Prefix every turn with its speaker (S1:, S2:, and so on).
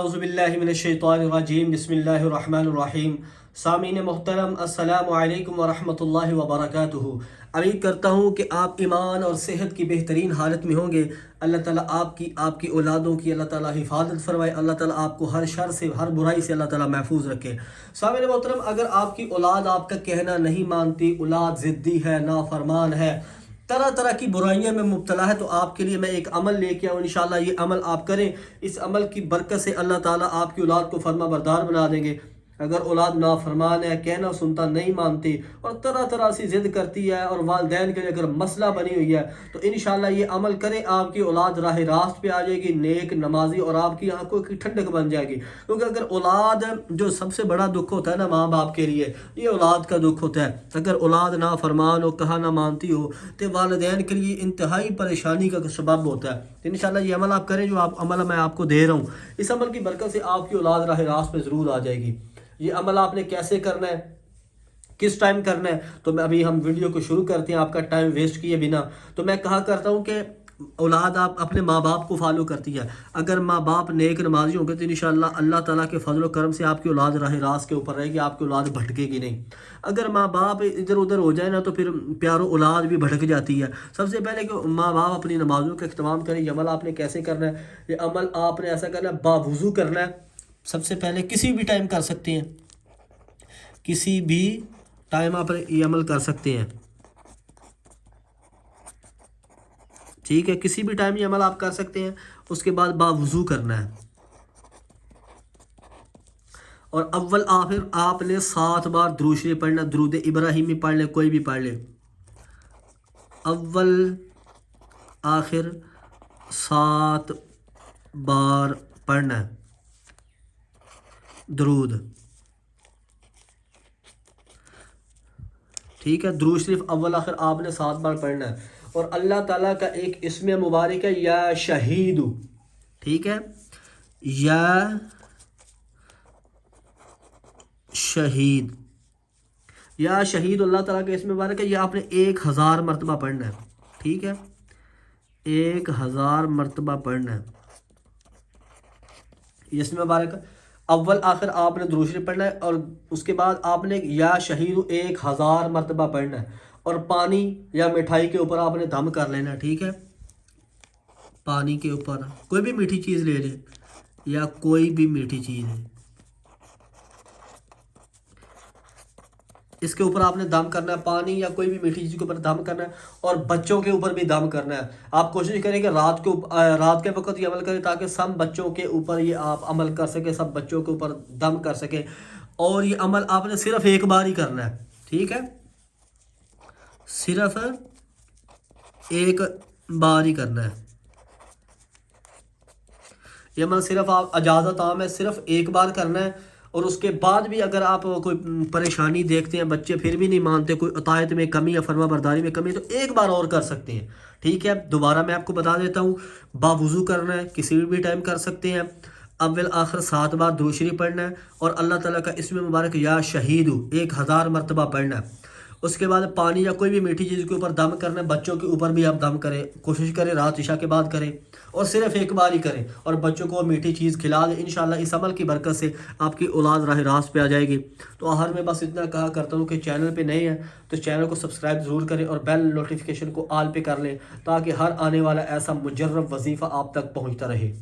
S1: اعوذ باللہ من الشیطان الرجیم بسم اللہ الرحمن الرحیم۔ سامعین محترم السلام علیکم ورحمۃ اللہ وبرکاتہ۔ امید کرتا ہوں کہ آپ ایمان اور صحت کی بہترین حالت میں ہوں گے۔ اللہ تعالیٰ آپ کی اولادوں کی اللہ تعالیٰ حفاظت فرمائے۔ اللہ تعالیٰ آپ کو ہر شر سے ہر برائی سے اللہ تعالیٰ محفوظ رکھے۔ سامعین محترم، اگر آپ کی اولاد آپ کا کہنا نہیں مانتی، اولاد ضدی ہے، نافرمان ہے، طرح طرح کی برائیوں میں مبتلا ہے، تو آپ کے لیے میں ایک عمل لے کے آؤں۔ انشاءاللہ یہ عمل آپ کریں، اس عمل کی برکت سے اللہ تعالیٰ آپ کی اولاد کو فرما بردار بنا دیں گے۔ اگر اولاد نافرمان ہے، کہنا سنتا نہیں مانتی اور طرح طرح سے ضد کرتی ہے اور والدین کے لیے اگر مسئلہ بنی ہوئی ہے، تو انشاءاللہ یہ عمل کریں، آپ کی اولاد راہ راست پہ آ جائے گی، نیک نمازی، اور آپ کی آنکھوں کی ٹھنڈک بن جائے گی۔ کیونکہ اگر اولاد جو سب سے بڑا دکھ ہوتا ہے نا ماں باپ کے لیے، یہ اولاد کا دکھ ہوتا ہے۔ اگر اولاد نافرمان ہو، کہا نہ مانتی ہو، تو والدین کے لیے انتہائی پریشانی کا سبب ہوتا ہے۔ تو انشاءاللہ یہ عمل آپ کریں جو عمل میں آپ کو دے رہا ہوں، اس عمل کی برکت سے آپ کی اولاد راہ راست پہ ضرور آ جائے گی۔ یہ عمل آپ نے کیسے کرنا ہے، کس ٹائم کرنا ہے، تو میں ابھی ہم ویڈیو کو شروع کرتے ہیں آپ کا ٹائم ویسٹ کیے بنا۔ تو میں کہا کرتا ہوں کہ اولاد آپ اپنے ماں باپ کو فالو کرتی ہے۔ اگر ماں باپ نیک نمازی ہوں گے تو انشاءاللہ اللہ تعالیٰ کے فضل و کرم سے آپ کی اولاد راہ راست کے اوپر رہے گی، آپ کی اولاد بھٹکے گی نہیں۔ اگر ماں باپ ادھر ادھر ہو جائے نا تو پھر پیارو اولاد بھی بھٹک جاتی ہے۔ سب سے پہلے کہ ماں باپ اپنی نمازوں کا اہتمام کریں۔ یہ عمل آپ نے کیسے کرنا ہے، یہ عمل آپ نے ایسا کرنا ہے، باوضو کرنا ہے۔ سب سے پہلے کسی بھی ٹائم کر سکتے ہیں، کسی بھی ٹائم آپ یہ عمل کر سکتے ہیں، ٹھیک ہے، کسی بھی ٹائم یہ عمل آپ کر سکتے ہیں۔ اس کے بعد باوضو کرنا ہے، اور اول آخر آپ نے 7 بار درود شریف پڑھنا۔ درود ابراہیمی پڑھ لیں، کوئی بھی پڑھ لیں، اول آخر 7 بار پڑھنا ہے درود، ٹھیک ہے۔ درود شریف اول آخر آپ نے 7 بار پڑھنا ہے۔ اور اللہ تعالیٰ کا ایک اسم مبارک ہے یا شہید، ٹھیک ہے، یا شہید، یا شہید اللہ تعالیٰ کا اسم مبارک ہے، یہ آپ نے 1000 مرتبہ پڑھنا ہے، ٹھیک ہے، 1000 مرتبہ پڑھنا ہے یہ اسم مبارک۔ اول آخر آپ نے درود شریف پڑھنا ہے، اور اس کے بعد آپ نے یا شہید 1000 مرتبہ پڑھنا ہے، اور پانی یا مٹھائی کے اوپر آپ نے دم کر لینا ہے، ٹھیک ہے۔ پانی کے اوپر کوئی بھی میٹھی چیز لے لیں، یا کوئی بھی میٹھی چیز ہے، اس کے اوپر آپ نے دم کرنا ہے، پانی یا کوئی بھی میٹھی چیز کے اوپر دم کرنا ہے، اور بچوں کے اوپر بھی دم کرنا ہے۔ آپ کوشش کریں کہ رات کے وقت یہ عمل کریں تاکہ سب بچوں کے اوپر یہ آپ عمل کر سکیں، سب بچوں کے اوپر دم کر سکیں۔ اور یہ عمل آپ نے صرف ایک بار ہی کرنا ہے، ٹھیک ہے، صرف ایک بار ہی کرنا ہے یہ عمل، صرف آپ اجازت عام ہے، صرف ایک بار کرنا ہے۔ اور اس کے بعد بھی اگر آپ کوئی پریشانی دیکھتے ہیں، بچے پھر بھی نہیں مانتے، کوئی اطاعت میں کمی یا فرما برداری میں کمی ہے، تو ایک بار اور کر سکتے ہیں، ٹھیک ہے۔ دوبارہ میں آپ کو بتا دیتا ہوں، باوضو کرنا ہے، کسی بھی ٹائم کر سکتے ہیں، اول آخر 7 بار درود شریف پڑھنا ہے، اور اللہ تعالیٰ کا اسم مبارک یا شہید 1000 مرتبہ پڑھنا ہے۔ اس کے بعد پانی یا کوئی بھی میٹھی چیز کے اوپر دم کرنا ہے، بچوں کے اوپر بھی آپ دم کریں، کوشش کریں رات عشاء کے بعد کریں، اور صرف ایک بار ہی کریں، اور بچوں کو میٹھی چیز کھلا دیں۔ انشاءاللہ اس عمل کی برکت سے آپ کی اولاد راہ راست پہ آ جائے گی۔ تو آخر میں بس اتنا کہا کرتا ہوں کہ چینل پہ نئے ہیں تو چینل کو سبسکرائب ضرور کریں، اور بیل نوٹیفیکیشن کو آل پہ کر لیں، تاکہ ہر آنے والا ایسا مجرب وظیفہ آپ تک پہنچتا رہے۔